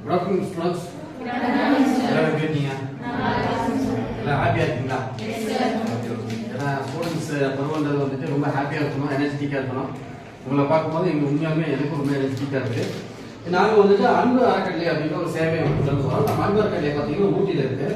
Good afternoon, students. எல்லாரும் எப்படி இருக்கீங்க? எல்லாம் ஹாப்பியா இருக்கீங்களா? ஏன்னா ஸ்டூடெண்ட்ஸ் பருவன்றது வந்துட்டு ரொம்ப ஹாப்பியா இருக்கணும், எனர்ஜெட்டிக்கா இருக்கணும். உங்களை பார்க்கும்போது எங்களுக்கு உண்மையாலுமே எனக்கு ரொம்ப எனர்ஜெட்டிக்கா இருக்கு. நாங்கள் வந்துட்டு அன்பு அறக்கட்டளை அப்படின்ற ஒரு சேவையை சொல்லுவோம். நம்ம அன்பு அறக்கட்டளை பார்த்தீங்கன்னா ஊட்டியில் இருக்கு.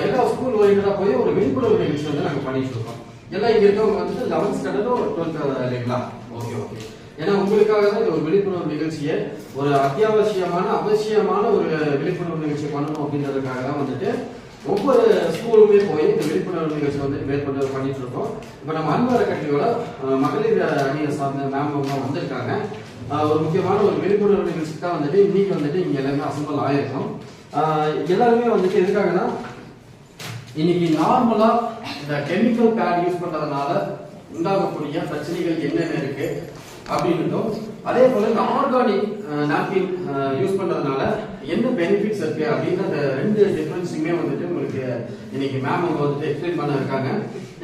எல்லா ஸ்கூல் ஓரியண்டா போய் ஒரு விழிப்புணர்வு நிகழ்ச்சி வந்து நாங்கள் பண்ணிட்டு இருக்கோம். எல்லாம் இங்க இருக்கவங்க வந்துட்டு 11th ஸ்டாண்டர்டோ 12th இல்லைங்களா? Okay okay. ஏன்னா உங்களுக்காக தான் இந்த ஒரு விழிப்புணர்வு நிகழ்ச்சியை ஒரு அவசியமான ஒரு விழிப்புணர்வு நிகழ்ச்சி பண்ணணும் அப்படின்றதுக்காக தான் வந்துட்டு ஒவ்வொரு ஸ்கூலுமே போய் இந்த விழிப்புணர்வு நிகழ்ச்சி வந்து மேற்கொண்டு பண்ணிட்டு இருக்கோம். இப்போ நம்ம அன்பு அறக்கட்டளையோட மகளிர் அணியை சார்ந்த மேம் வந்திருக்காங்க. ஒரு முக்கியமான ஒரு விழிப்புணர்வு நிகழ்ச்சிக்கு தான் வந்துட்டு இன்னைக்கு வந்துட்டு இங்க எல்லாமே அசம்பிள் ஆயிருக்கும். எல்லாருமே வந்துட்டு எதுக்காகனா இன்னைக்கு நார்மலா இந்த கெமிக்கல் பேட் யூஸ் பண்றதுனால உண்டாகக்கூடிய பிரச்சனைகள் என்னென்ன இருக்கு அப்படின்னும், அதே போல இந்த ஆர்கானிக் நாப்கின் யூஸ் பண்றதுனால என்ன பெனிஃபிட்ஸ் இருக்கு அப்படின்ற அந்த ரெண்டு டிஃபரன்ஸுமே வந்துட்டு உங்களுக்கு இன்னைக்கு மேம் அவங்க வந்துட்டு எக்ஸ்பிளைன் பண்ண இருக்காங்க.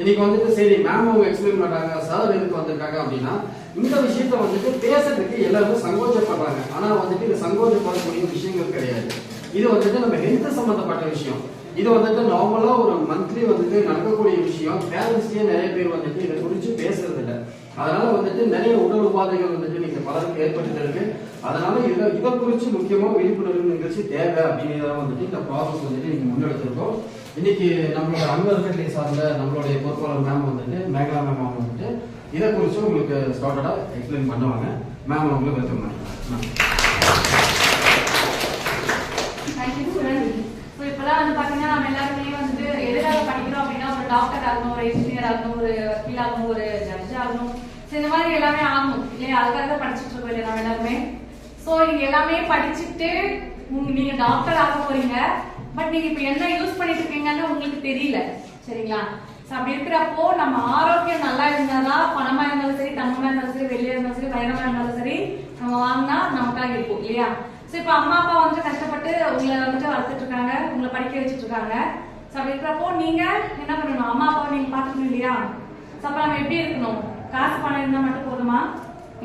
இன்னைக்கு வந்துட்டு சரி மேம் அவங்க எக்ஸ்பிளைன் பண்றாங்க, சார் எதுக்கு வந்திருக்காங்க அப்படின்னா இந்த விஷயத்த வந்துட்டு பேசுறதுக்கு எல்லாருமே சங்கோச்சப்படுறாங்க. ஆனா வந்துட்டு இது சங்கோச்சப்படக்கூடிய விஷயங்கள் கிடையாது. இது வந்துட்டு நம்ம ஹெல்த் சம்பந்தப்பட்ட விஷயம். இது வந்துட்டு நார்மலா ஒரு மந்த்லி வந்துட்டு நடக்கக்கூடிய விஷயம். பேரண்ட்ஸ்லயே நிறைய பேர் வந்துட்டு இதை குறிச்சு பேசுறது இல்லை. அதனால வந்துட்டு நிறைய உடல் உபாதைகள் வந்துட்டு நீங்க பலருக்கு ஏற்பட்டு இருக்கு. அதனால இதை குறிச்சு முக்கியமா விழிப்புணர்வு நிகழ்ச்சி தேவை அப்படிங்கிறத வந்துட்டு இந்த ப்ராசஸ் வந்துட்டு நீங்க முன்னெடுத்திருக்கோம். இன்னைக்கு நம்மளோட அன்பு அறக்கட்டளை சார்ந்த நம்மளுடைய பொறுப்பாளர் மேம் வந்துட்டு மேகலா மேம் வந்துட்டு இதை குறிச்சு உங்களுக்கு ஸ்டார்டடா எக்ஸ்பிளைன் பண்ணுவாங்க. மேம் உங்களுக்கு வெல்கம் பண்ணுறேன். இப்பெல்லாம் வந்து பாத்தீங்கன்னா நம்ம எல்லாருமே வந்துட்டு எதுக்காக படிக்கிறோம் அப்படின்னா ஒரு டாக்டர் ஆகணும், ஒரு இன்ஜினியர் ஆகணும், ஒரு வக்கீல் ஆகணும், ஒரு ஜட்ஜ் ஆகணும், இந்த மாதிரி எல்லாமே ஆகணும் இல்லையா? அதுக்காக தான் படிச்சுட்டு இருக்கோம் இல்லையா நம்ம எல்லாருமே. சோ நீங்க எல்லாமே படிச்சுட்டு நீங்க டாக்டர் ஆக போறீங்க. பட் நீங்க இப்ப என்ன யூஸ் பண்ணிட்டு இருக்கீங்கன்னு உங்களுக்கு தெரியல, சரிங்களா? அப்படி இருக்கிறப்போ நம்ம ஆரோக்கியம் நல்லா இருந்தாதான் பணமா இருந்தாலும் சரி, தங்கமா இருந்தாலும் சரி, வெள்ளியா இருந்தாலும் சரி, வைரமா இருந்தாலும் சரி, நம்ம வாங்கினா நமக்காக இருக்கும் இல்லையா? சோ இப்ப அம்மா அப்பா வந்துட்டு கஷ்டப்பட்டு உங்களை வந்துட்டு வளர்த்துட்டு இருக்காங்க, உங்களை படிக்க வச்சுட்டு இருக்காங்க. சோ அப்படி இருக்கிறப்போ நீங்க என்ன பண்ணணும்? அம்மா அப்பாவை நீங்க பாத்துக்கணும் இல்லையா? சோ அப்ப நம்ம எப்படி இருக்கணும்? காசு பணம் இருந்தா மட்டும் போதுமா?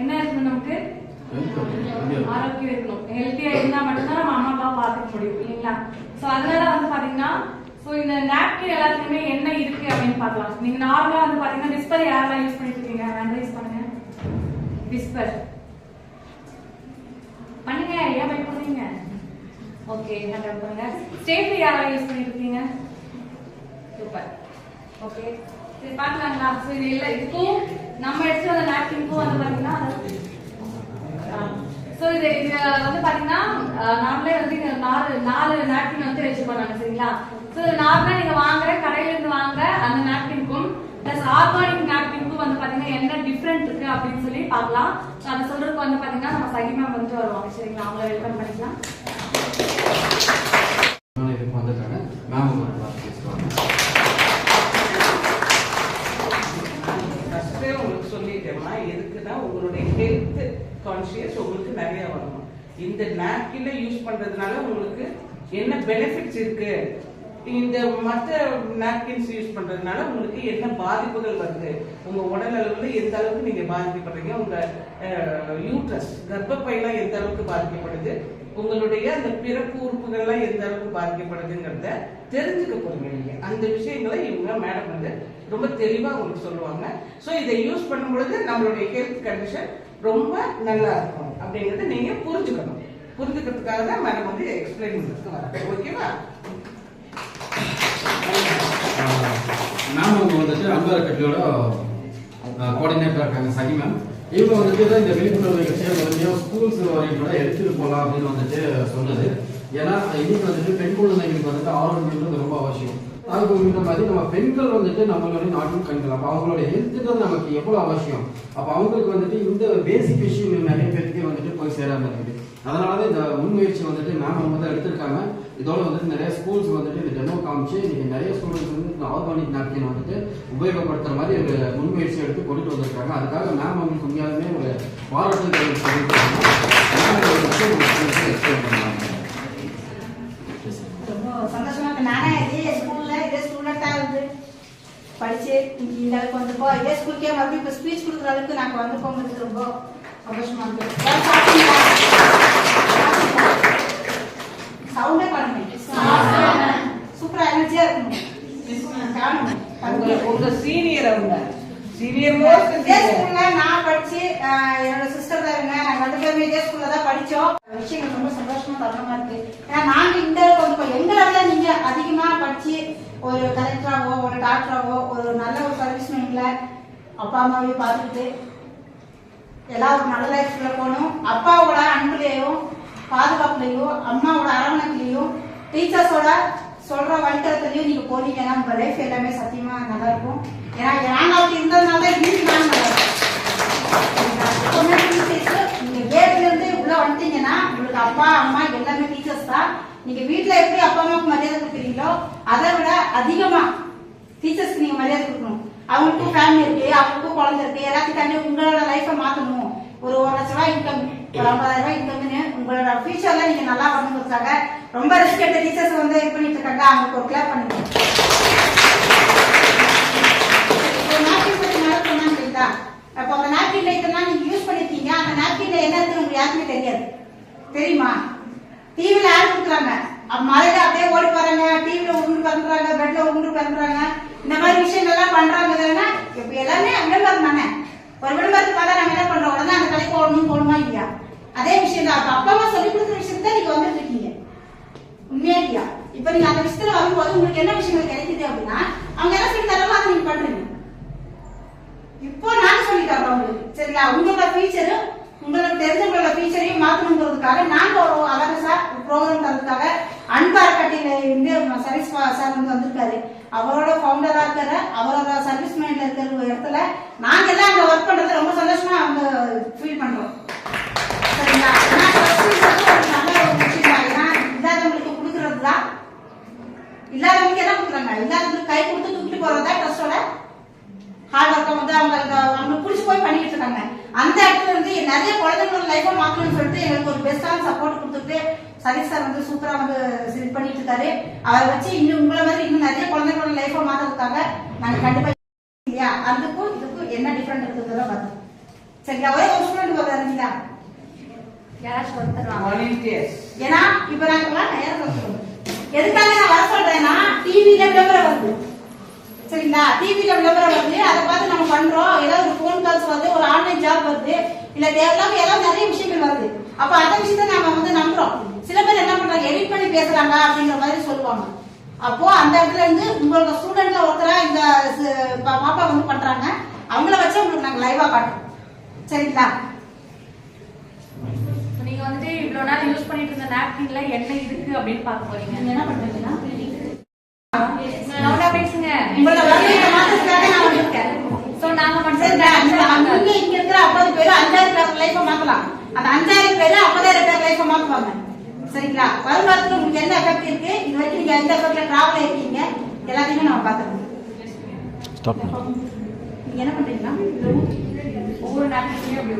என்ன இருக்கணும்? நமக்கு ஆரோக்கியம் இருக்கணும். ஹெல்த்தியா இருந்தா மட்டும்தான் நம்ம அம்மா அப்பாவை பாத்துக்க முடியும் இல்லைங்களா? சோ அதனால வந்து பாத்தீங்கன்னா இந்த நாப்கின் எல்லாத்துலயுமே என்ன இருக்கு அப்படின்னு பாக்கலாம். நீங்க நார்மலா வந்து பாத்தீங்கன்னா விஸ்பர் யாரெல்லாம் யூஸ் பண்ணிட்டு இருக்கீங்க? வேண்டாம் யூஸ் பண்ணுங்க. விஸ்பர் பண்ணுங்க, ஏன் பயப்படுறீங்க? ஓகே, ஹேண்ட் பண்ணுங்க. ஸ்டேப்லர் யாரெல்லாம் யூஸ் பண்ணிட்டு இருக்கீங்க? சூப்பர். ஓகே, சரி பாக்கலாங்களா? சோ இது இல்ல, இதுக்கும் நம்ம எடுத்து அந்த நாப்கின்க்கும் வந்து பாத்தீங்கன்னா சோ இது வந்து பாத்தீங்கன்னா நாமளே வந்து நாலு நாப்கின் வந்து வச்சிருக்கோம் நாங்க, சரிங்களா? சோ நார்மலா நீங்க வாங்குற கடையில இருந்து வாங்க அந்த நாப்கின்க்கும் பிளஸ் ஆர்கானிக் நாப்கின்க்கும் வந்து பாத்தீங்கன்னா என்ன டிஃபரெண்ட் இருக்கு அப்படின்னு சொல்லி பார்க்கலாம். சோ அதை சொல்றதுக்கு வந்து பாத்தீங்கன்னா நம்ம சகி மேம் வந்து வருவாங்க, சரிங்களா? அவங்கள வெல்கம் பண்ணிக்கலாம். உங்களுக்கு சொல்லிட்டேன்னா எதுக்குன்னா உங்களுடைய ஹெல்த் கான்சியஸ் உங்களுக்கு நிறைய வரணும். இந்த நாப்கின்ல யூஸ் பண்றதுனால உங்களுக்கு என்ன பெனிஃபிட்ஸ் இருக்கு, இந்த மற்ற நாப்கின்ஸ் யூஸ் பண்றதுனால உங்களுக்கு என்ன பாதிப்புகள் வருது, உங்க உடல் அளவுல எந்த அளவுக்கு நீங்க பாதிக்கப்படுறீங்க, உங்க யூட்ரஸ் கர்ப்பப்பையெல்லாம் எந்த அளவுக்கு பாதிக்கப்படுது, உங்களுடைய அந்த பிறப்பு உறுப்புகள்லாம் எந்த அளவுக்கு பாதிக்கப்படுதுங்கிறத தெரிஞ்சுக்க போறீங்க. நீங்க அந்த விஷயங்களை இவங்க மேடம் வந்து ரொம்ப தெளிவா உங்களுக்கு சொல்லுவாங்க. ஸோ இதை யூஸ் பண்ணும் பொழுது நம்மளுடைய ஹெல்த் கண்டிஷன் ரொம்ப நல்லா இருக்கும் அப்படிங்கறத நீங்க புரிஞ்சுக்கணும். புரிஞ்சுக்கிறதுக்காக தான் மேடம் வந்து எக்ஸ்பிளைன் பண்ணுறதுக்கு வராங்க. ஓகேவா? மேம் அவங்க வந்துட்டு அன்பு அறக்கட்டளையோட கோஆர்டினேட்டரா இருக்காங்க, சகி மேம். இவங்க வந்துட்டு இந்த விழிப்புணர்வு நிகழ்ச்சியை ஸ்கூல்ஸ் ஓரியண்டோட எடுத்துட்டு போகலாம் அப்படின்னு வந்துட்டு சொன்னது. ஏன்னா இன்னைக்கு வந்துட்டு பெண் குழந்தைகளுக்கு வந்துட்டு ஆரோக்கியம்ன்றது ரொம்ப அவசியம். அதுக்கு இந்த மாதிரி நம்ம பெண்கள் வந்துட்டு நம்மளுடைய நாட்டின் கண்கள். அப்போ அவங்களுடைய ஹெல்த்துன்றது நமக்கு எவ்வளவு அவசியம். அப்போ அவங்களுக்கு வந்துட்டு இந்த பேசிக் விஷயம் நிறைய பேருக்கு வந்துட்டு போய் சேராம இருக்குது. அதனாலதான் இந்த முன்முயற்சி வந்துட்டு மேம் அவங்க தான் எடுத்திருக்காங்க. இதோட வந்துட்டு நிறைய ஸ்கூல்ஸ் வந்துட்டு இந்த டெமோ காமிச்சு இன்னைக்கு நிறைய ஸ்டூடெண்ட்ஸ் வந்து இந்த ஆர்கானிக் நாப்கின் வந்துட்டு உபயோகப்படுத்துற மாதிரி ஒரு முன்முயற்சி எடுத்து கொண்டுட்டு வந்திருக்காங்க. அதுக்காக மேம் அவங்களுக்கு உண்மையாலுமே ஒரு பாராட்டுகள் சந்தோஷமா இருக்கு. நானே இதே ஸ்கூல்ல இதே ஸ்டூடெண்டா இருந்து படிச்சு இந்த அளவுக்கு வந்துப்போ இதே ஸ்கூலுக்கே மறுபடியும் இப்போ ஸ்பீச் கொடுக்குற அளவுக்கு நாங்கள் வந்து போகும்போது ரொம்ப சந்தோஷமா இருக்கு. உங்க சீனியர் அவங்க சீனியர் மோஸ்ட் இதே ஸ்கூல்ல நான் படிச்சு என்னோட சிஸ்டர் தான் இருங்க. நாங்க 2 பேருமே இதே ஸ்கூல்ல தான் படிச்சோம். விஷயங்கள் ரொம்ப சந்தோஷமா தருணமா இருக்கு. ஏன்னா நாங்க இந்த எங்களை விட நீங்க அதிகமா படிச்சு ஒரு கலெக்டராவோ ஒரு டாக்டராவோ ஒரு நல்ல ஒரு சர்வீஸ்மேன்ல அப்பா அம்மாவையும் பார்த்துக்கிட்டு எல்லாம் ஒரு நல்ல லைஃப்ல போகணும். அப்பாவோட அன்புலையும் பாதுகாப்புலையும் அம்மாவோட அரவணைப்புலையும் டீச்சர்ஸோட சொல்ற வழித்தளத்திலையும் நீங்க போனீங்கன்னா உங்க லைஃப் எல்லாமே சத்தியமா நல்லா இருக்கும். ஏன்னா நாங்க அப்படி இருந்ததுனால இன்னைக்கு நான் நல்லா இருக்கேன். நீங்க கேட்ல இருந்து உள்ள வந்துட்டீங்கன்னா உங்களுக்கு அப்பா அம்மா எல்லாமே டீச்சர்ஸ் தான். நீங்க வீட்டுல எப்படி அப்பா அம்மாவுக்கு மரியாதை கொடுக்குறீங்களோ அதை விட அதிகமா டீச்சர்ஸ்க்கு நீங்க மரியாதை கொடுக்கணும். அவங்களுக்கும் ஃபேமிலி இருக்கு, அவங்களுக்கும் குழந்தை இருக்கு. எல்லாத்தையும் தாண்டி உங்களோட லைஃபை மாத்தணும். ஒரு 1 லட்ச ரூபாய் இன்கம், ஒரு 50,000 ரூபாய் இன்கம்னு உங்களோட ஃபியூச்சர்ல நீங்க நல்லா வரணுங்கிறதுக்காக ரொம்ப ரிஸ்க் எடுத்த டீச்சர்ஸ் வந்து இது பண்ணிட்டு இருக்காங்க. அவங்களுக்கு ஒரு கிளாப் பண்ணுங்க. நாப்கின் பத்தி மேல சொன்னாங்க இல்லையா? அப்போ அந்த நாப்கின்ல இதெல்லாம் நீங்க யூஸ் பண்ணிருக்கீங்க. அந்த நாப்கின்ல என்ன இருக்குன்னு உங்களுக்கு யாருக்குமே தெரியாது. தெரியுமா? டிவில ஆட் கொடுக்குறாங்க, மழையில அப்படியே ஓடி போறாங்க, டிவில உருண்டு பறந்துறாங்க, பெட்ல உருண்டு பறந்துறாங்க. இந்த மாதிரி விஷயங்கள்லாம் பண்றாங்க. இப்ப எல்லாமே விளம்பரம் தானே. ஒரு விளம்பரத்துக்கு பார்த்தா நாங்க என்ன பண்றோம், உடனே அந்த கடைக்கு போகணுமா இல்லையா? அதே விஷயம் தான். அப்ப அப்பா அம்மா சொல்லி கொடுக்குற விஷயத்த நீங்க வந்துட்டு இருக்கீங்க. உண்மையா இல்லையா? இப்ப நீங்க அந்த விஷயத்துல வரும்போது உங்களுக்கு என்ன விஷயங்கள் கிடைக்குது அப்படின்னா அவங்க என்ன சொல்லி தரலாம் அதை நீங்க பண்றீங்க. இப்போ நாங்க சொல்லி தரோம் உங்களுக்கு. சரிங்களா? உங்களோட ஃபீச்சர் உங்களுக்கு தெரிஞ்சவங்களோட ஃபீச்சரையும் மாத்தணுங்கிறதுக்காக நாங்க ஒரு அவேர்னஸா ப்ரோக்ராம் தரதுக்காக அன்பு அறக்கட்டளையில இருந்து சர்வீஸ் சார் வந்து வந்திருக்காரு. அவரோட ஃபவுண்டரா இருக்கிற அவரோட சர்வீஸ் மைண்ட்ல இருக்கிற இடத்துல நாங்க எல்லாம் அங்க ஒர்க் பண்றது ரொம்ப சந்தோஷமா அவங்க ஃபீல் பண்றோம். சரிங்களா? நல்ல ஒரு விஷயம் தான். ஏன்னா இல்லாதவங்களுக்கு கொடுக்கறதுதான். இல்லாதவங்களுக்கு என்ன கொடுக்குறாங்க? இல்லாதவங்களுக்கு கை கொடுத்து தூக்கிட்டு போறதா ட்ரஸ்டோட ஹார்ட் ஒர்க்கை வந்து அவங்க புடிச்சு போய் பண்ணிட்டு இருக்காங்க. அந்த இடத்துல வந்து நிறைய குழந்தைங்களோட லைஃபை மாற்றணும்னு சொல்லிட்டு எங்களுக்கு ஒரு பெஸ்டான சப்போர்ட் கொடுத்துட்டு சதீஷ் சார் வந்து சூப்பரா வந்து இது பண்ணிட்டு இருக்காரு. அவரை வச்சு இன்னும் உங்களை மாதிரி இன்னும் நிறைய குழந்தைங்களோட லைஃபை மாற்றதுக்காக நாங்க கண்டிப்பா இல்லையா? அதுக்கும் இதுக்கும் என்ன டிஃபரெண்ட் இருக்குதுன்னு பார்த்தோம். சரிங்களா? ஒரே ஒரு ஸ்டூடெண்ட் வருவீங்களா? யாராச்சும் ஒருத்தர். ஏன்னா இப்ப நாங்கெல்லாம் நேரம் சொல்றோம். எதுக்காக நான் வர சொல்றேன்னா டிவில விளம்பரம் வருது. சரிங்களா? டிவில விளம்பரம் வருது, அதை பார்த்து நம்ம பண்றோம். ஏதாவது ஒரு போன் கால்ஸ் வருது, ஒரு ஆன்லைன் ஜாப் வருது, இல்ல தேவையில்லாம ஏதாவது நிறைய விஷயங்கள் வருது. அப்ப அந்த விஷயத்த நாம வந்து நம்புறோம். சில பேர் என்ன பண்றாங்க, எடிட் பண்ணி பேசுறாங்க அப்படிங்கிற மாதிரி சொல்லுவாங்க. அப்போ அந்த இடத்துல இருந்து உங்களோட ஸ்டூடெண்ட்ல ஒருத்தரா இந்த பாப்பா வந்து பண்றாங்க. அவங்கள வச்சு உங்களுக்கு நாங்க லைவா காட்டுறோம். சரிங்களா? நீங்க வந்துட்டு இவ்வளவு நாள் யூஸ் பண்ணிட்டு இருந்த நாப்கின்ல என்ன இருக்கு அப்படின்னு பார்க்க போறீங்க. நீங்க என்ன பண்றீங்கன்னா பேசுங்க. உங்களோட வாழ்க்கையை மாற்றத்துக்காக நான் வந்திருக்கேன். சோ நாங்க மட்டும் இங்க இருக்கிற 50 பேர் 5000 பேர் லைஃபை மாத்தலாம். அந்த 5000 பேர் 50,000 பேர் லைஃபை மாத்துவாங்க. சரிங்களா? வருங்காலத்துல உங்களுக்கு என்ன எஃபெக்ட் இருக்கு, இது வரைக்கும் நீங்க எந்த எஃபெக்ட்ல டிராவல் இருக்கீங்க, எல்லாத்தையுமே நம்ம பாத்துக்கணும். நீங்க என்ன பண்றீங்கன்னா ஒவ்வொரு நாப்கின்லயும் அப்படி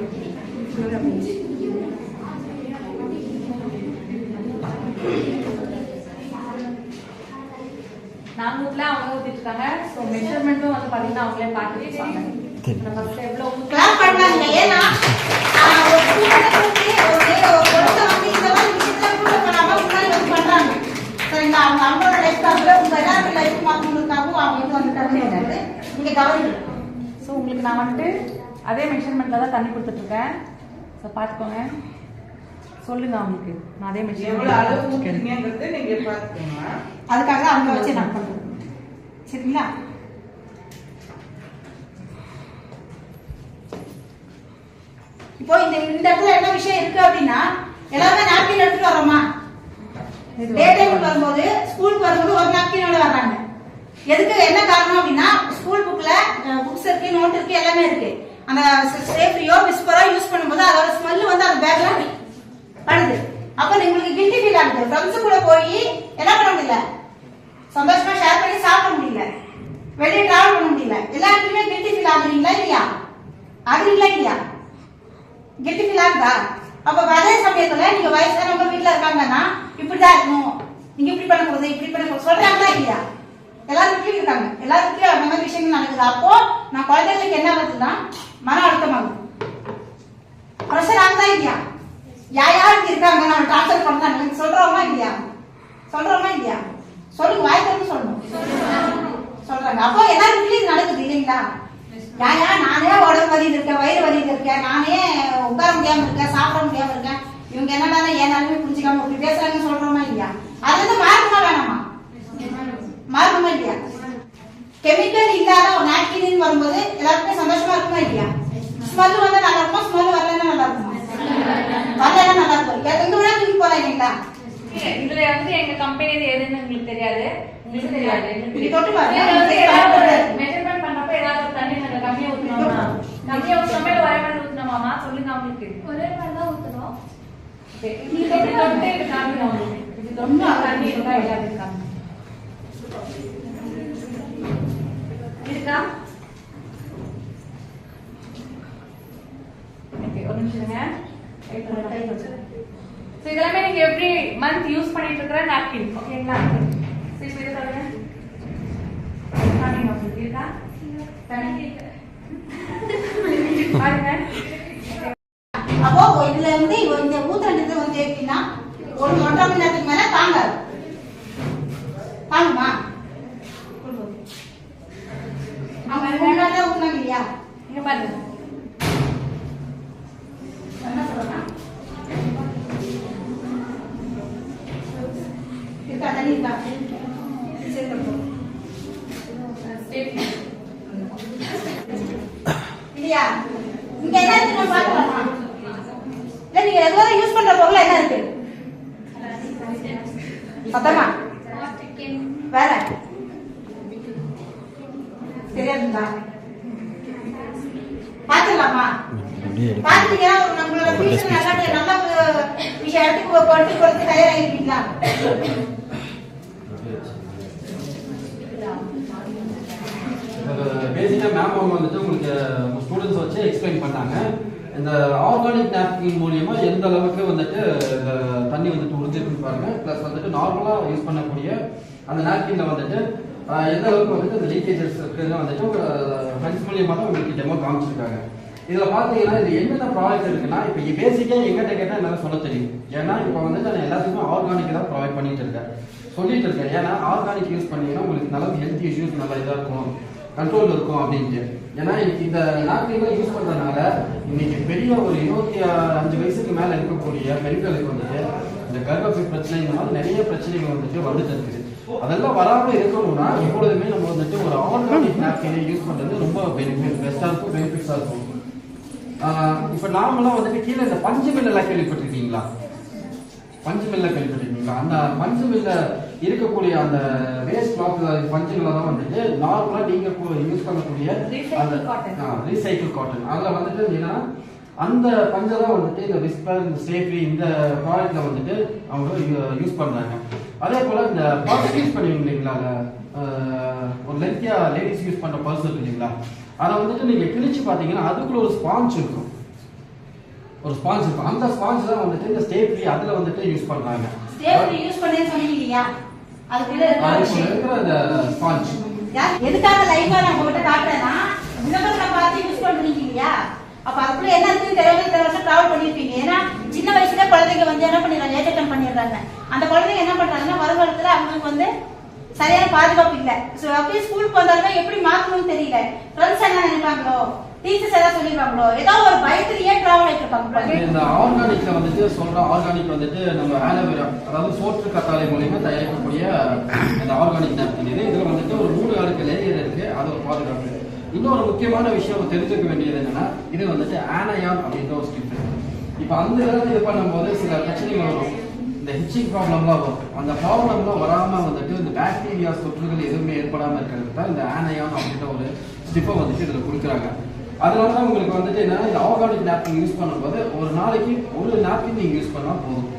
நாங்க ஊத்துல அவங்க ஊத்திட்டு இருக்காங்க. சோ மெஷர்மெண்ட்டும் வந்து பாத்தீங்கன்னா அவங்களே பார்த்து இருப்பாங்க. ஃபர்ஸ்ட் எவ்வளவு கிளாப் பண்ணாங்க. ஏன்னா ஒரு ஸ்டூடெண்ட்க்கு ஒரு பொறுத்த வந்து இந்த மாதிரி விஷயத்துல கூட பண்ணாம முன்னாடி வந்து பண்றாங்க. சரிங்களா? அவங்க அவங்களோட லைஃப்காக உங்க எல்லாரோட லைஃப் மாற்றணுக்காகவும் அவங்க வந்து வந்துட்டாங்க. நீங்க கவனிக்கணும். சோ உங்களுக்கு நான் வந்துட்டு அதே மெஷர்மெண்ட்ல தான் தண்ணி கொடுத்துட்டு இருக்கேன். சோ பாத்துக்கோங்க. சொல்லுங்க அவங்களுக்கு நான் அதே எவ்வளவு அளவு ஊத்துறீங்கங்கறத நீங்க பாத்துக்கோங்க. அதுக்காக அவங்க வச்சு நான் பண்றேன். சரிங்களா? இப்போ இந்த இடத்துல என்ன விஷயம் இருக்கு அப்படின்னா எல்லாருமே நாப்கின் எடுத்துட்டு வரோமா? டே டைம் வரும்போது ஸ்கூலுக்கு வரும்போது ஒரு நாப்கினோட வர்றாங்க. எதுக்கு என்ன காரணம் அப்படின்னா ஸ்கூல் புக்ல புக்ஸ் இருக்கு, நோட் இருக்கு, எல்லாமே இருக்கு. அந்த சேஃப்ரியோ விஸ்பரோ யூஸ் பண்ணும்போது அதோட ஸ்மெல் வந்து அந்த பேக்ல பண்ணுது. அப்ப உங்களுக்கு கில்ட்டி ஃபீல் ஆகுது. ஃப்ரெண்ட்ஸ் கூட போய் என்ன பண்ண முடியல, சந்தோஷமா ஷேர் பண்ணி சாப்பிட முடியல, வெளியே டிராவல் பண்ண முடியல. எல்லாருக்குமே கில்ட்டி ஃபீல் ஆகுறீங்களா இல்லையா? ஆகுறீங்களா இல்லையா? கில்ட்டி ஃபீல் ஆகுதா? அப்ப அதே சமயத்துல நீங்க வயசானவங்க வீட்டுல இருக்காங்கன்னா இப்படிதான் இருக்கணும், நீங்க இப்படி பண்ணக்கூடாது, இப்படி பண்ணக்கூடாது சொல்றாங்களா இல்லையா? எல்லாரும் வீட்லயும் இருக்காங்க. எல்லாருக்கும் அந்த மாதிரி விஷயங்கள் நடக்குது. அப்போ நான் குழந்தைகளுக்கு என்ன வருதுன்னா மன அழுத்தம் ஆகுது, ப்ரெஷர் ஆகுதா இல்லையா? யாருக்கு இருக்காங்க நான் டார்ச்சர் பண்றாங்க சொல்றோமா இல்லையா? சொல்றோமா இல்லையா? சொல்லுங்க, வாய் திறந்து சொல்லணும். சொல்றாங்க. அப்போ எல்லாரும் வீட்லயும் இது நடக்குது இல்லைங்களா? நானே உடம்பு வலியில் இருக்கேன், வயிறு வலியில் இருக்கேன், நானே உட்கார முடியாம இருக்கேன், சாப்பிட முடியாம இருக்கேன், இவங்க என்னடா என் நிலைமை புரிஞ்சுக்காம இப்படி பேசுறாங்கன்னு சொல்றோமா இல்லையா? அது வந்து மாறணுமா வேணாமா? மாறணுமா இல்லையா? கெமிக்கல் இல்லாத ஒரு நாப்கின் வரும்போது எல்லாருக்குமே சந்தோஷமா இருக்குமா இல்லையா? ஸ்மெல் வந்தா நல்லா இருக்குமா? ஸ்மெல் வரலன்னா நல்லா இருக்குமா? வரலன்னா நல்லா இருக்கும். எங்க வேணா தூக்கி போறேன் இல்லைங்களா? இதுல வந்து எங்க கம்பெனி எதுன்னு உங்களுக்கு தெரியாது, உங்களுக்கு தெரியாது. இது தொட்டு பாருங்க. மெஷர்மென்ட் பண்றப்ப ஏதாவது ஒரு தண்ணி நாங்க கம்மியா ஊத்தணுமா? கம்மியா ஊத்தணுமா இல்ல ஒரே மாதிரி ஊத்தணுமா? சொல்லுங்க அவங்களுக்கு. ஒரே மாதிரி தான் ஊத்தணும். நீ தொட்டு இது காமிங்க அவங்களுக்கு. இது தொட்டு தண்ணி இருக்கா இல்லாத இருக்கா? இருக்கா? ஓகே, ஒரு நிமிஷம்ங்க. சோ இதெல்லாம் நீங்க எவ்ரி மந்த் யூஸ் பண்ணிட்டு இருக்கிற நாப்கின், ஓகேங்களா? சரி இது பாருங்க. பாருங்க உங்களுக்கு இருக்கா? தண்ணி பாருங்க. அப்போ இதுல வந்து இந்த ஊத்துறது வந்து எப்படின்னா ஒரு 1.5 மணி நேரத்துக்கு மேல தாங்காது. தாங்குமா? அவங்க 2 மணி நேரம் ஊத்துனாங்க இல்லையா? இங்க பாருங்க. என்ன சொல்றேன்னா இருக்கா தண்ணி இருக்கா? சரி பண்ணுவோம் இல்லையா? இங்க என்ன இருக்கு நம்ம பார்க்கலாமா? இல்ல நீங்க ரெகுலரா யூஸ் பண்ற பொருள் என்ன இருக்கு? சத்தமா வேற தெரியாதுங்களா? பாத்துக்கலாமா? பாத்தீங்கன்னா நம்மளோட ஃபியூச்சர் நல்ல இடத்துக்கு கொண்டு போறதுக்கு தயாராகிருக்கீங்களா? பேசிக்கா மேம் அவங்க வந்துட்டு உங்களுக்கு ஸ்டூடெண்ட்ஸ் வச்சு எக்ஸ்பிளைன் பண்ணாங்க. இந்த ஆர்கானிக் நாப்கின் மூலியமா எந்த அளவுக்கு வந்துட்டு தண்ணி வந்துட்டு உறிஞ்சிருக்குன்னு பாருங்க. பிளஸ் வந்துட்டு நார்மலா யூஸ் பண்ணக்கூடிய அந்த நாப்கின்ல வந்துட்டு எந்த அளவுக்கு வந்துட்டு அந்த லீக்கேஜஸ் இருக்குன்னு வந்துட்டு ஃப்ரெண்ட்ஸ் மூலியமா தான் உங்களுக்கு டெமோ காமிச்சிருக்காங்க. இதுல பாத்தீங்கன்னா இது என்னென்ன ப்ராடக்ட் இருக்குன்னா, இப்ப பேசிக்கா எங்கிட்ட கேட்டா என்னால சொல்ல தெரியும். ஏன்னா இப்ப வந்துட்டு நான் எல்லாத்துக்குமே ஆர்கானிக் தான் ப்ரொவைட் பண்ணிட்டு இருக்கேன், சொல்லிட்டு இருக்கேன். ஏன்னா ஆர்கானிக் யூஸ் பண்ணீங்கன்னா உங்களுக்கு நல்ல ஹெல்த் இஷ்யூஸ் நல்லா இதா இருக்கும், கண்ட்ரோல் இருக்கும் அப்படின்ட்டு. ஏன்னா இந்த நாப்கின்லாம் யூஸ் பண்றதுனால இன்னைக்கு பெரிய ஒரு 25 வயசுக்கு மேல இருக்கக்கூடிய பெண்களுக்கு வந்துட்டு இந்த கர்ப்பப்பை பிரச்சனை, இந்த மாதிரி நிறைய பிரச்சனைகள் வந்துட்டு வந்துட்டு இருக்குது. அதெல்லாம் வராம இருக்கணும்னா எப்பொழுதுமே நம்ம வந்துட்டு ஒரு ஆர்கானிக் நாப்கினை யூஸ் பண்றது ரொம்ப பெஸ்டா இருக்கும், பெனிஃபிட்ஸா இருக்கும். இப்ப நாமெல்லாம் வந்துட்டு கீழே இந்த பஞ்சு மில்ல கேள்விப்பட்டிருக்கீங்களா? பஞ்சு மில்ல கேள்விப்பட்டிருக்கீங்களா? அந்த பஞ்சு மில்ல இருக்கக்கூடிய அந்த வேஸ்ட் கிளாத் பஞ்சுகளை தான் வந்துட்டு நார்மலா நீங்க யூஸ் பண்ணக்கூடிய ரீசைக்கிள் காட்டன். அதுல வந்துட்டு என்னன்னா அந்த பஞ்சை தான் வந்துட்டு இந்த விஸ்பர், இந்த சேஃப்ரி, இந்த ப்ராடக்ட்ல வந்துட்டு அவங்க யூஸ் பண்றாங்க. அதே போல இந்த பர்ஸ் யூஸ் பண்ணுவீங்க இல்லைங்களா? ஒரு லென்த்தியா லேடிஸ் யூஸ் பண்ற பர்ஸ் இருக்கு இல்லைங்களா? அதை வந்துட்டு நீங்க கிழிச்சு பாத்தீங்கன்னா அதுக்குள்ள ஒரு ஸ்பாஞ்ச் இருக்கும், ஒரு ஸ்பாஞ்ச் இருக்கும். அந்த ஸ்பாஞ்ச் தான் வந்துட்டு இந்த ஸ்டேப்லி அதுல வந்துட்டு யூஸ் பண்றாங்க. ஸ்டேப்லி யூஸ் பண்ணேன்னு சொன்னீங்க இல்லையா? அதுக்குள்ள இருக்கிற அந்த ஸ்பாஞ்ச் எதுக்காக லைவா நான் உங்ககிட்ட காட்டுறேன்னா விளம்பரத்தை பார்த்து யூஸ் பண்றீங்க இல்லையா? அப்ப அதுக்குள்ள என்ன இருக்குன்னு தெரியல வருஷம் டிராவல் பண்ணிருப்பீங்க. ஏன்னா சின்ன வயசுல குழந்தைங்க வந்து என்ன பண்ணிடுறாங்க, ஏஜெக்ஷன் பண்ணிடுறாங்க. அந்த குழந்தைங்க என்ன பண்றாங்கன்னா வருங்காலத்துல அவங்களுக்கு வந்து சரியான பாதுகாப்பு இல்ல. அப்படியே ஸ்கூலுக்கு வந்தாலுமே எப்படி மாத்தணும்னு தெரியல. ஃப்ரெண்ட்ஸ் என்ன நினைப்பாங்களோ, டீச்சர்ஸ் ஏதாவது சொல்லிருப்பாங்களோ, ஏதாவது ஒரு பயத்திலேயே டிராவல் ஆயிட்டு இருப்பாங்க. இந்த ஆர்கானிக்ல வந்துட்டு சொல்ற ஆர்கானிக் வந்துட்டு நம்ம ஆலோவேரா, அதாவது சோற்று கத்தாழை மூலியமா தயாரிக்கக்கூடிய இந்த ஆர்கானிக் நாப்கின் இது. இதுல வந்துட்டு ஒரு 3 அடுக்கு லேயர் இருக்கு, அது ஒரு பாதுகாப்பு. இன்னொரு முக்கியமான விஷயம் தெரிஞ்சுக்க வேண்டியது என்னன்னா, இது வந்துட்டு ஆனயான் அப்படின்ற ஒரு ஸ்டிப். இப்ப அந்த இது பண்ணும்போது சில பிரச்சனைகள் வரும், இந்த ஹிச்சிங் ப்ராப்ளம்லாம் வரும். அந்த ப்ராப்ளம்லாம் வராம வந்துட்டு இந்த பாக்டீரியா தொற்றுகள் எதுவுமே ஏற்படாம இருக்கிறது தான் இந்த ஆனயான் அப்படின்ற ஒரு ஸ்டிப்பை வந்துட்டு இதுல கொடுக்குறாங்க. அதனால தான் உங்களுக்கு வந்துட்டு என்னன்னா இந்த ஆர்கானிக் நாப்கின் யூஸ் பண்ணும்போது ஒரு நாளைக்கு ஒரு நாப்கின் நீங்க யூஸ் பண்ணா போதும்.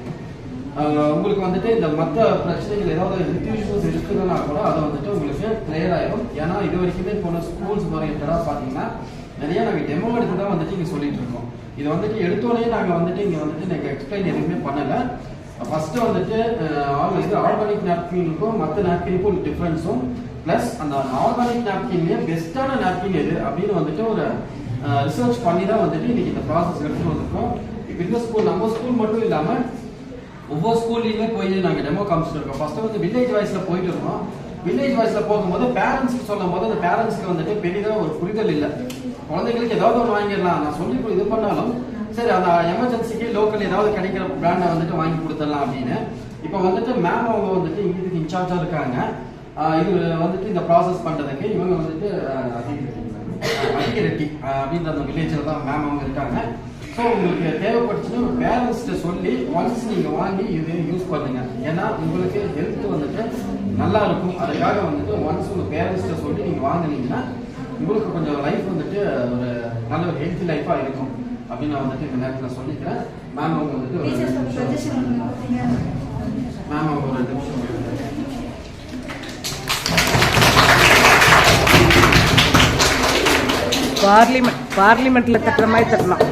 உங்களுக்கு வந்துட்டு இந்த மற்ற பிரச்சனைகள் ஏதாவது இன்ஃபியூஷன்ஸ் இருக்குதுன்னா கூட அதை வந்துட்டு உங்களுக்கு கிளியர் ஆயிடும். ஏன்னா இது வரைக்குமே போன ஸ்கூல்ஸ் ஓரியன்டா பாத்தீங்கன்னா நிறைய நாங்கள் டெமோ எடுத்து தான் வந்துட்டு இங்க சொல்லிட்டு இருக்கோம். இது வந்துட்டு எடுத்தோடனே நாங்கள் வந்துட்டு இங்க வந்துட்டு நாங்கள் எக்ஸ்பிளைன் எதுவுமே பண்ணல. ஃபர்ஸ்ட் வந்துட்டு இது ஆர்கானிக் நாப்கினுக்கும் மற்ற நாப்கினுக்கும் ஒரு டிஃபரன்ஸும், பிளஸ் அந்த ஆர்கானிக் நாப்கின்லயே பெஸ்டான நாப்கின் எது அப்படின்னு வந்துட்டு ஒரு ரிசர்ச் பண்ணி தான் வந்துட்டு இன்னைக்கு இந்த ப்ராசஸ் எடுத்துட்டு வந்திருக்கோம். இப்போ இந்த ஸ்கூல் நம்ம ஸ்கூல் மட்டும் இல்லாம ஒவ்வொரு ஸ்கூல்லையுமே போய் நாங்கள் டெமோ காமிச்சிட்டு இருக்கோம். ஃபர்ஸ்ட் வந்து வில்லேஜ் வைஸ்ல போயிட்டு இருக்கோம். வில்லேஜ் வாய்ஸ்ல போகும்போது பேரண்ட்ஸ்க்கு சொல்லும் போது அந்த பேரண்ட்ஸ்க்கு வந்துட்டு பெரிதாக ஒரு புரிதல் இல்லை. குழந்தைங்களுக்கு ஏதாவது ஒன்று வாங்கிடலாம், நான் சொல்லி இது பண்ணாலும் சரி அந்த எமர்ஜென்சிக்கு லோக்கல் ஏதாவது கிடைக்கிற பிராண்டை வந்துட்டு வாங்கி கொடுத்துடலாம் அப்படின்னு. இப்போ வந்துட்டு மேம் அவங்க வந்துட்டு இதுக்கு இன்சார்ஜா இருக்காங்க. இது வந்துட்டு இந்த ப்ராசஸ் பண்றதுக்கு இவங்க வந்துட்டு அதிகரெட்டி அப்படின்ற அந்த வில்லேஜில் தான் மேம் அவங்க இருக்காங்க. ஸோ உங்களுக்கு தேவைப்பட்டுச்சுன்னா ஒரு பேரண்ட்ஸ்கிட்ட சொல்லி ஒன்ஸ் நீங்கள் வாங்கி இது யூஸ் பண்ணுங்க. ஏன்னா உங்களுக்கு ஹெல்த் வந்துட்டு நல்லா இருக்கும். அதுக்காக வந்துட்டு ஒன்ஸ் உங்கள் பேரண்ட்ஸ்கிட்ட சொல்லி நீங்கள் வாங்கினீங்கன்னா உங்களுக்கு கொஞ்சம் லைஃப் வந்துட்டு ஒரு நல்ல ஒரு ஹெல்த்தி லைஃபாக இருக்கும் அப்படின்னு நான் வந்துட்டு இந்த நேரத்தில் சொல்லிக்கிறேன். மேம் அவங்க வந்துட்டு மேம் அவங்க ஒரு 2 நிமிஷம் பார்லிமெண்ட்ல தட்டுற மாதிரி தட்டலாம்.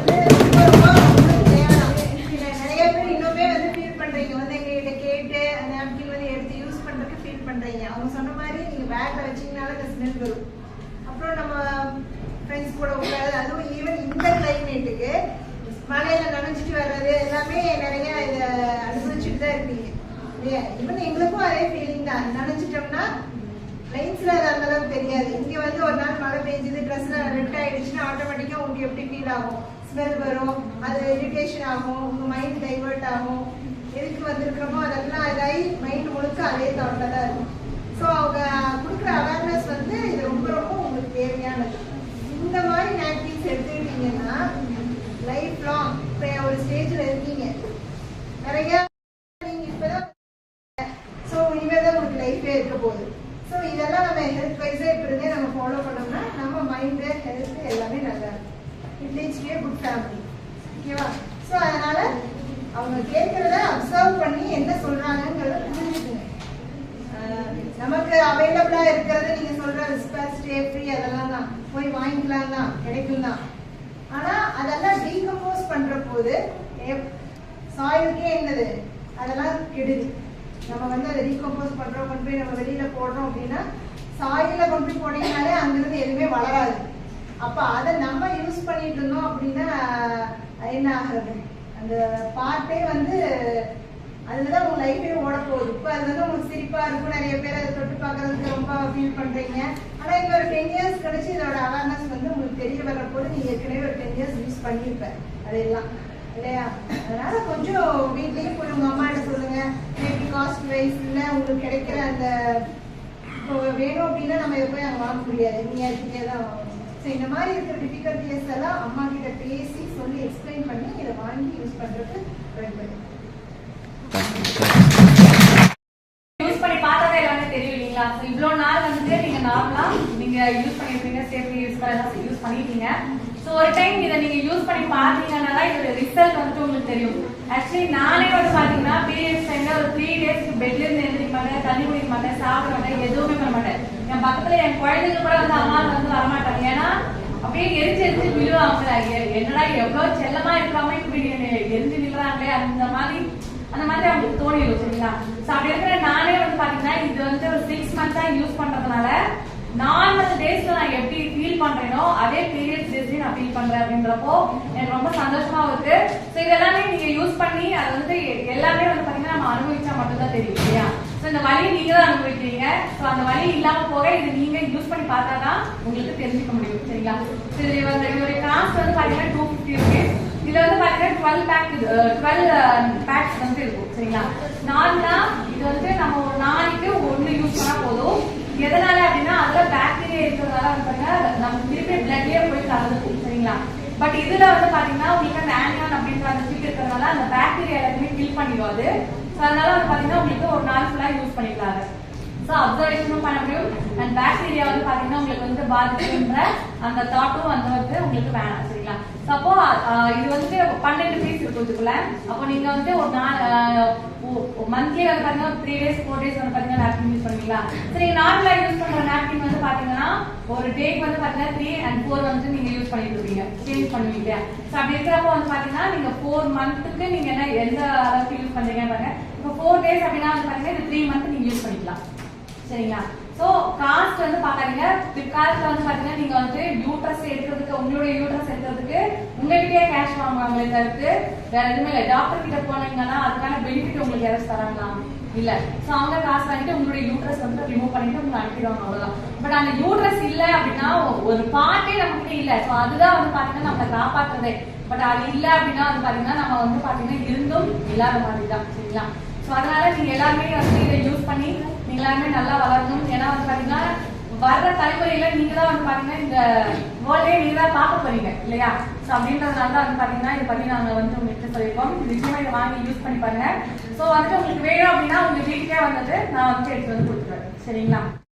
நிறைய பேர் இன்னுமே வந்து ஃபீல் பண்றீங்க, வந்து எங்ககிட்ட கேட்டு நாப்கின் வந்து எடுத்து யூஸ் பண்றதுக்கு ஃபீல் பண்றீங்க. அவங்க சொன்ன மாதிரி நீங்க பேக்ல வச்சீங்கனால அந்த ஸ்மெல் வரும். அப்புறம் நம்ம ஃப்ரெண்ட்ஸ் கூட உட்காந்து, அதுவும் ஈவன் இந்த கிளைமேட்டுக்கு மழையில நனைஞ்சிட்டு வர்றது எல்லாமே நிறைய இதை அனுபவிச்சுட்டு தான் இருப்பீங்க. ஈவன் எங்களுக்கும் அதே ஃபீலிங் தான். நனைஞ்சிட்டோம்னா லைன்ஸ்ல அது அந்த அளவுக்கு தெரியாது. இங்க வந்து ஒரு நாள் மழை பெஞ்சது, ட்ரெஸ்ல ரெட் ஆயிடுச்சுன்னா ஆட்டோமேட்டிக்கா உங்களுக்கு எப்படி ஃபீல் ஆகும்? ஸ்மெல் வரும், அது இரிட்டேஷன் ஆகும், உங்க மைண்ட் டைவர்ட் ஆகும். எதுக்கு வந்திருக்கிறோமோ அதெல்லாம் இதாகி மைண்ட் முழுக்க அதே தாட்ல தான் இருக்கும். ஸோ அவங்க கொடுக்குற அவேர்னஸ் வந்து இது ரொம்ப ரொம்ப உங்களுக்கு தேவையானது. இந்த மாதிரி நாப்கின்ஸ் எடுத்துக்கிட்டீங்கன்னா லைஃப் லாங் இப்போ ஒரு ஸ்டேஜ்ல இருக்கீங்க, நிறைய நீங்க இப்பதான் ஸோ இனிமேல் தான் உங்களுக்கு லைஃபே இருக்க போகுது. ஸோ இதெல்லாம் நம்ம ஹெல்த் வைஸாக இப்படி இருந்தே நம்ம ஃபாலோ பண்ணோம்னா நம்ம மைண்டு ஹெல்த் எல்லாமே நல்லா இருக்கும். It leads to a good family. ஓகேவா? ஸோ அதனால அவங்க கேட்கறத அப்சர்வ் பண்ணி என்ன சொல்றாங்கிறத புரிஞ்சுக்குங்க. நமக்கு அவைலபிளா இருக்கிறது நீங்க சொல்ற ரிஸ்பெக்ட், ஸ்டே ஃப்ரீ அதெல்லாம் தான் போய் வாங்கிக்கலாம் தான், கிடைக்கும் தான். ஆனா அதெல்லாம் டீகம்போஸ் பண்ற போது சாயிலுக்கே என்னது அதெல்லாம் கெடுது. நம்ம வந்து அதை டீகம்போஸ் பண்றோம், கொண்டு போய் நம்ம வெளியில போடுறோம் அப்படின்னா சாயில கொண்டு போய் போனீங்கனாலே அங்கிருந்து எதுவுமே வளராது. அப்ப அதை நம்ம யூஸ் பண்ணிட்டு இருந்தோம் அப்படின்னா என்ன ஆகுறது? அந்த பார்ட்டே வந்து அதுலதான் உங்க லைஃபே ஓட போகுது. இப்போ அது வந்து உங்களுக்கு சிரிப்பா இருக்கும், நிறைய பேர் அதை தொட்டு பார்க்கறதுக்கு ரொம்ப ஃபீல் பண்றீங்க. ஆனா இங்க ஒரு 10 இயர்ஸ் கழிச்சு இதோட அவேர்னஸ் வந்து உங்களுக்கு தெரிய வர போது நீங்க ஏற்கனவே ஒரு 10 இயர்ஸ் யூஸ் பண்ணிருப்பேன் அதெல்லாம் இல்லையா? அதனால கொஞ்சம் வீட்லயும் போய் உங்க அம்மா கிட்ட சொல்லுங்க. மேபி காஸ்ட் வைஸ் இல்லை உங்களுக்கு கிடைக்கிற அந்த இப்போ வேணும் அப்படின்னா நம்ம இதை போய் அங்கே வாங்க முடியாது, நீங்க அதுக்கிட்டே தான் வாங்கணும். ஸோ இந்த மாதிரி இருக்கிற டிஃபிகல்ட்டிஸ் எல்லாம் அம்மா கிட்ட பேசி சொல்லி எக்ஸ்பிளைன் பண்ணி இதை வாங்கி யூஸ் பண்றதுக்கு ட்ரை பண்ணுங்க. யூஸ் பண்ணி பார்த்தாவே எல்லாமே தெரியும் இல்லைங்களா? ஸோ இவ்வளோ நாள் வந்துட்டு நீங்க நார்மலா நீங்க யூஸ் பண்ணிருப்பீங்க, சேஃப்டி யூஸ் பண்ணிட்டீங்க. ஸோ ஒரு டைம் இதை நீங்க யூஸ் பண்ணி பார்த்தீங்கன்னா இதோட ரிசல்ட் வந்துட்டு உங்களுக்கு தெரியும். ஆக்சுவலி நானே வந்து பாத்தீங்கன்னா பீரியட்ஸ் டைம்ல ஒரு 3 டேஸ்க்கு பெட்ல இருந்து எழுந்திரிக்க மாட்டேன், தண்ணி குடிக்க மாட்டேன், சாப்பிட மாட்டேன், எதுவுமே பண்ண மாட்டேன். என் பக்கத்துல என் குழந்தைங்க கூட வந்து அம்மா வந்து வரமாட்டாங்க. ஏன்னா அப்படியே எரிச்சு விழுவாங்க. என்னடா எவ்வளவு செல்லமா இருக்கிறாம இப்படி எரிஞ்சு நிற்கிறாங்களே அந்த மாதிரி அவங்களுக்கு தோணிடும் சரிங்களா? ஸோ அப்படி இருக்கிற நானே வந்து பாத்தீங்கன்னா இது வந்து ஒரு 6 மந்த்ஸா யூஸ் பண்றதுனால நார்மல் டேஸ்ல நான் எப்படி ஃபீல் பண்றேனோ அதே பீரியட்ஸ் டேஸ்லயும் நான் ஃபீல் பண்றேன் அப்படின்றப்போ எனக்கு ரொம்ப சந்தோஷமா இருக்கு. ஸோ இதெல்லாமே நீங்க யூஸ் பண்ணி அது வந்து எல்லாமே வந்து பாத்தீங்கன்னா நம்ம அனுபவிச்சா மட்டும்தான் தெரியும் இல்லையா? ஸோ இந்த வலி நீங்க தான் அனுபவிக்கிறீங்க. ஸோ அந்த வலி இல்லாம போக இது நீங்க யூஸ் பண்ணி பார்த்தாதான் உங்களுக்கு தெரிஞ்சுக்க முடியும் சரிங்களா? இதோட காஸ்ட் வந்து பாத்தீங்கன்னா 250 rupees. இதுல வந்து பாத்தீங்கன்னா 12 பேக்ஸ் வந்து இருக்கும் சரிங்களா? நார்மலா இது வந்து நம்ம ஒரு நாளைக்கு 1 யூஸ் பண்ணா போதும். எதனால அப்படின்னா அதுல பாக்டீரியா இருக்கிறதால வந்து பாத்தீங்கன்னா நம்ம திருப்பி பிளட்லயே போய் கலந்துக்கும் சரிங்களா? பட் இதுல வந்து பாத்தீங்கன்னா உங்களுக்கு அந்த ஆனியான் அப்படின்ற அந்த சீட் இருக்கிறதுனால அந்த பாக்டீரியா எல்லாத்தையுமே கில் பண்ணிடும் அது. ஸோ அதனால வந்து பாத்தீங்கன்னா உங்களுக்கு ஒரு நாள் ஃபுல்லா யூஸ் பண்ணிக்கலாம். ஸோ அப்சர்வேஷனும் பண்ண முடியும். அண்ட் பாக்டீரியா வந்து பாத்தீங்கன்னா உங்களுக்கு வந்து பாதிக்குன்ற அந்த தாட்டும் வந்து உங்களுக்கு வேணாம் சரிங்களா? அப்போ இது வந்து 12 பீஸ் இருக்கும் இதுக்குள்ள. அப்போ நீங்க வந்து ஒரு மந்த்லி வந்து பாத்தீங்கன்னா 3 டேஸ் 4 டேஸ் வந்து பாத்தீங்கன்னா நாப்கின் யூஸ் பண்ணுவீங்களா? சரி நார்மலா யூஸ் பண்ற நாப்கின் வந்து பாத்தீங்கன்னா ஒரு டேக்கு வந்து பாத்தீங்கன்னா 3 and 4 வந்து நீங்க யூஸ் பண்ணிட்டு இருக்கீங்க, சேஞ்ச் பண்ணுவீங்க. ஸோ அப்படி இருக்கிறப்போ வந்து பாத்தீங்கன்னா நீங்க 4 மந்த்துக்கு நீங்க எந்த அளவுக்கு யூஸ் பண்றீங்கன்னு பாருங்க. இப்போ 4 டேஸ் அப்படின்னா வந்து பாத்தீங்கன்னா இது 3 மந்த் நீங்க யூஸ் பண்ணிக்கலாம் சரிங்களா? ஸோ சோ காஸ்ட் வந்து பாக்காதீங்க. பிற்காலத்துல வந்து பாத்தீங்கன்னா நீங்க வந்து யூட்ரஸ் எடுக்கிறதுக்கு, உங்களுடைய யூட்ரஸ் எடுக்கிறதுக்கு உங்ககிட்டயே கேஷ் வாங்குவாங்களே தவிர்த்து வேற எதுவுமே இல்லை. டாக்டர் கிட்ட போனீங்கன்னா அதுக்கான பெனிஃபிட் உங்களுக்கு யாராவது தராங்களா? இல்ல. சோ அவங்க காசு வாங்கிட்டு உங்களுடைய யூட்ரஸ் வந்து ரிமூவ் பண்ணிட்டு உங்களுக்கு அனுப்பிடுவாங்க, அவ்வளவுதான். பட் அந்த யூட்ரஸ் இல்ல அப்படின்னா ஒரு பார்ட்டே நமக்கு இல்ல. சோ அதுதான் வந்து பாத்தீங்கன்னா நம்மளை காப்பாற்றுறதே. பட் அது இல்ல அப்படின்னா வந்து பாத்தீங்கன்னா நம்ம வந்து பாத்தீங்கன்னா இருந்தும் இல்லாத மாதிரி தான். சரிங்களா? சோ அதனால நீங்க எல்லாருமே வந்து இதை யூஸ் பண்ணி நீங்க எல்லாருமே நல்லா வளரணும். ஏன்னா வந்து பாத்தீங்கன்னா வர்ற தலைமுறையில நீங்க தான் வந்து பாத்தீங்கன்னா இந்த வேர்ல்டே நீங்க தான் பார்க்க போறீங்க இல்லையா? சோ அப்படின்றதுனால தான் வந்து பாத்தீங்கன்னா இதை பத்தி நாங்க வந்து உங்களுக்கு சொல்லியிருக்கோம். நிச்சயமா இதை வாங்கி யூஸ் பண்ணி பாருங்க. சோ வந்துட்டு உங்களுக்கு வேணும் அப்படின்னா உங்க வீட்டுக்கே வந்துட்டு நான் வந்து எடுத்து வந்து கொடுத்துருவேன். சரிங்களா?